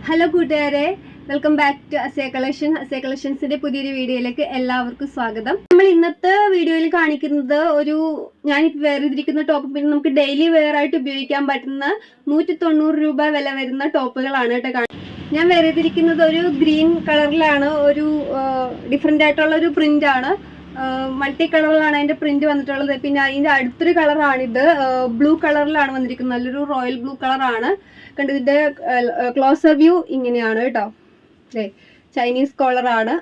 Hello കൂട്ടുകാരെ, welcome back to അസേ കളക്ഷൻസിന്റെ പുതിയൊരു വീഡിയോയിലേക്ക് എല്ലാവർക്കും സ്വാഗതം. നമ്മൾ ഇന്നത്തെ വീഡിയോയിൽ കാണിക്കുന്നത് ഞാനിപ്പോൾ വെയർ ചെയ്തിരിക്കുന്ന ടോപ്പ് പിന്നെ നമുക്ക് ഡെയിലി വെയർ ആയിട്ട് ഉപയോഗിക്കാൻ പറ്റുന്ന 190 രൂപ വില വരുന്ന ടോപ്പുകളാണ് കേട്ടോ. ഞാൻ വെയർ ചെയ്തിരിക്കുന്നത് ഒരു ഗ്രീൻ കളറിലാണ്, ഒരു ഡിഫറെൻ്റ് ആയിട്ടുള്ള ഒരു പ്രിന്റ് ആണ്. മൾട്ടി കളറിലാണ് അതിന്റെ പ്രിന്റ് വന്നിട്ടുള്ളത്. പിന്നെ അതിന്റെ അടുത്തൊരു കളറാണിത്, ബ്ലൂ കളറിലാണ് വന്നിരിക്കുന്നത്. നല്ലൊരു റോയൽ ബ്ലൂ കളറാണ്. കണ്ടു, ഇതിന്റെ ക്ലോസർ വ്യൂ ഇങ്ങനെയാണ് കേട്ടോ. ചൈനീസ് കോളറാണ്,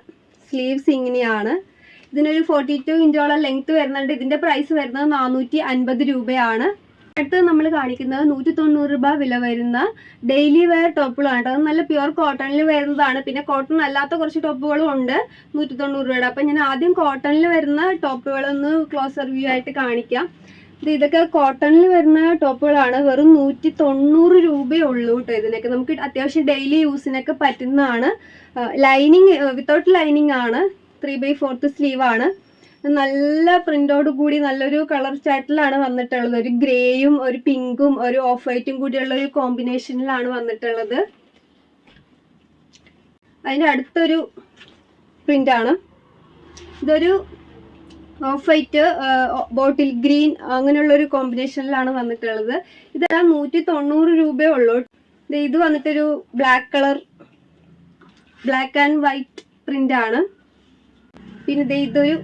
സ്ലീവ്സ് ഇങ്ങനെയാണ്. ഇതിനൊരു 42 ഇഞ്ചോളം ലെങ്ത് വരുന്നുണ്ട്. ഇതിന്റെ പ്രൈസ് വരുന്നത് 450 രൂപയാണ്. അടുത്ത് നമ്മൾ കാണിക്കുന്നത് 190 രൂപ വില വരുന്ന ഡെയിലി വെയർ ടോപ്പുകളാണ്. അത് നല്ല പ്യുവർ കോട്ടണിൽ വരുന്നതാണ്. പിന്നെ കോട്ടൺ അല്ലാത്ത കുറച്ച് ടോപ്പുകളും ഉണ്ട് 190 രൂപയുടെ. അപ്പം ഞാൻ ആദ്യം കോട്ടണിൽ വരുന്ന ടോപ്പുകളൊന്ന് ക്ലോസർ വ്യൂ ആയിട്ട് കാണിക്കാം. ഇതൊക്കെ കോട്ടണിൽ വരുന്ന ടോപ്പുകളാണ്. വെറും 190 രൂപയേ ഉള്ളൂ കേട്ടോ. ഇതിനൊക്കെ നമുക്ക് അത്യാവശ്യം ഡെയിലി യൂസിനൊക്കെ പറ്റുന്നതാണ്. ലൈനിങ് വിത്തൗട്ട് ലൈനിങ് ആണ്. 3/4 സ്ലീവ് ആണ്. നല്ല പ്രിന്റോട് കൂടി നല്ലൊരു കളർ ചാർട്ടിലാണ് വന്നിട്ടുള്ളത്. ഒരു ഗ്രേയും ഒരു പിങ്കും ഒരു ഓഫ് വൈറ്റും കൂടിയുള്ള ഒരു കോമ്പിനേഷനിലാണ് വന്നിട്ടുള്ളത്. അതിൻ്റെ അടുത്തൊരു പ്രിന്റാണ്. ഇതൊരു ഓഫ് വൈറ്റ്, ബോട്ടിൽ ഗ്രീൻ അങ്ങനെയുള്ള ഒരു കോമ്പിനേഷനിലാണ് വന്നിട്ടുള്ളത്. ഇതെല്ലാം 190 രൂപയേ ഉള്ളൂ. ഇത് വന്നിട്ടൊരു ബ്ലാക്ക് ആൻഡ് വൈറ്റ് പ്രിന്റ് ആണ്. പിന്നെ ഇതൊരു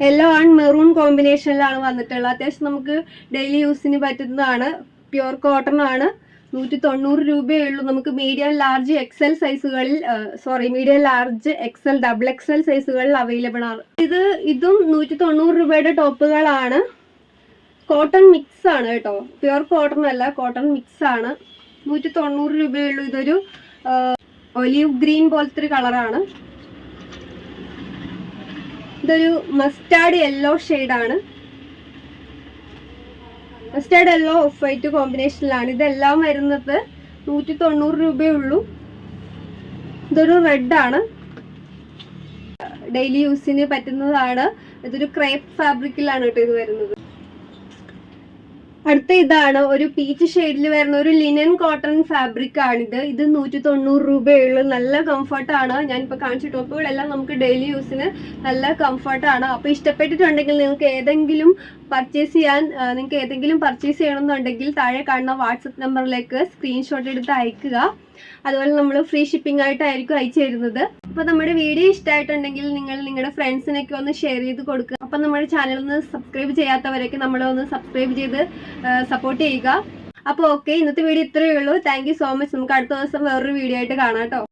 യെല്ലോ ആൻഡ് മെറൂൺ കോമ്പിനേഷനിലാണ് വന്നിട്ടുള്ളത്. അത്യാവശ്യം നമുക്ക് ഡെയിലി യൂസിന് പറ്റുന്നതാണ്. പ്യുവർ കോട്ടൺ ആണ്. 190 രൂപയേ ഉള്ളൂ. നമുക്ക് മീഡിയം ലാർജ് എക്സൽ സൈസുകളിൽ medium large XL double XL സൈസുകളിൽ അവൈലബിൾ ആണ്. ഇതും 190 രൂപയുടെ ടോപ്പുകളാണ്. കോട്ടൺ മിക്സ് ആണ് കേട്ടോ, പ്യുവർ കോട്ടൺ അല്ല, കോട്ടൺ മിക്സ് ആണ്. 190 രൂപയേ ഉള്ളൂ. ഇതൊരു ഒലിവ് ഗ്രീൻ പോലത്തെ ഒരു കളറാണ്. ഇതൊരു മസ്റ്റാർഡ് യെല്ലോ ഷെയ്ഡാണ്. മസ്റ്റാർഡ് യെല്ലോ ഓഫ് വൈറ്റ് കോമ്പിനേഷനിലാണ്. ഇതെല്ലാം വരുന്നത് 190 രൂപയേ ഉള്ളൂ. ഇതൊരു റെഡ് ആണ്, ഡെയിലി യൂസിന് പറ്റുന്നതാണ്. ഇതൊരു ക്രേപ്പ് ഫാബ്രിക്കിലാണ് കേട്ടോ ഇത് വരുന്നത്. അടുത്ത ഇതാണ് ഒരു പീച്ച് ഷെയ്ഡിൽ വരുന്ന ഒരു ലിനൻ കോട്ടൺ ഫാബ്രിക് ആണിത്. ഇത് 190 രൂപയുള്ളൂ. നല്ല കംഫർട്ടാണ്. ഞാനിപ്പോൾ കാണിച്ച ടോപ്പുകളെല്ലാം നമുക്ക് ഡെയിലി യൂസിന് നല്ല കംഫർട്ടാണ്. അപ്പോൾ ഇഷ്ടപ്പെട്ടിട്ടുണ്ടെങ്കിൽ നിങ്ങൾക്ക് ഏതെങ്കിലും പർച്ചേസ് ചെയ്യണമെന്നുണ്ടെങ്കിൽ താഴെ കാണുന്ന വാട്സപ്പ് നമ്പറിലേക്ക് സ്ക്രീൻഷോട്ട് എടുത്ത് അയക്കുക. അതുപോലെ നമ്മൾ ഫ്രീ ഷിപ്പിംഗ് ആയിട്ടായിരിക്കും അയച്ചു തരുന്നത്. അപ്പോൾ നമ്മുടെ വീഡിയോ ഇഷ്ടമായിട്ടുണ്ടെങ്കിൽ നിങ്ങൾ നിങ്ങളുടെ ഫ്രണ്ട്സിനൊക്കെ ഒന്ന് ഷെയർ ചെയ്ത് കൊടുക്കുക. അപ്പം നമ്മുടെ ചാനൽ ഒന്ന് സബ്സ്ക്രൈബ് ചെയ്യാത്തവരൊക്കെ നമ്മളൊന്ന് സബ്സ്ക്രൈബ് ചെയ്ത് സപ്പോർട്ട് ചെയ്യുക. അപ്പോൾ ഓക്കെ, ഇന്നത്തെ വീഡിയോ ഇത്രയേ ഉള്ളൂ. Thank you so much. നമുക്ക് അടുത്ത ദിവസം വേറൊരു വീഡിയോ ആയിട്ട് കാണാം കേട്ടോ.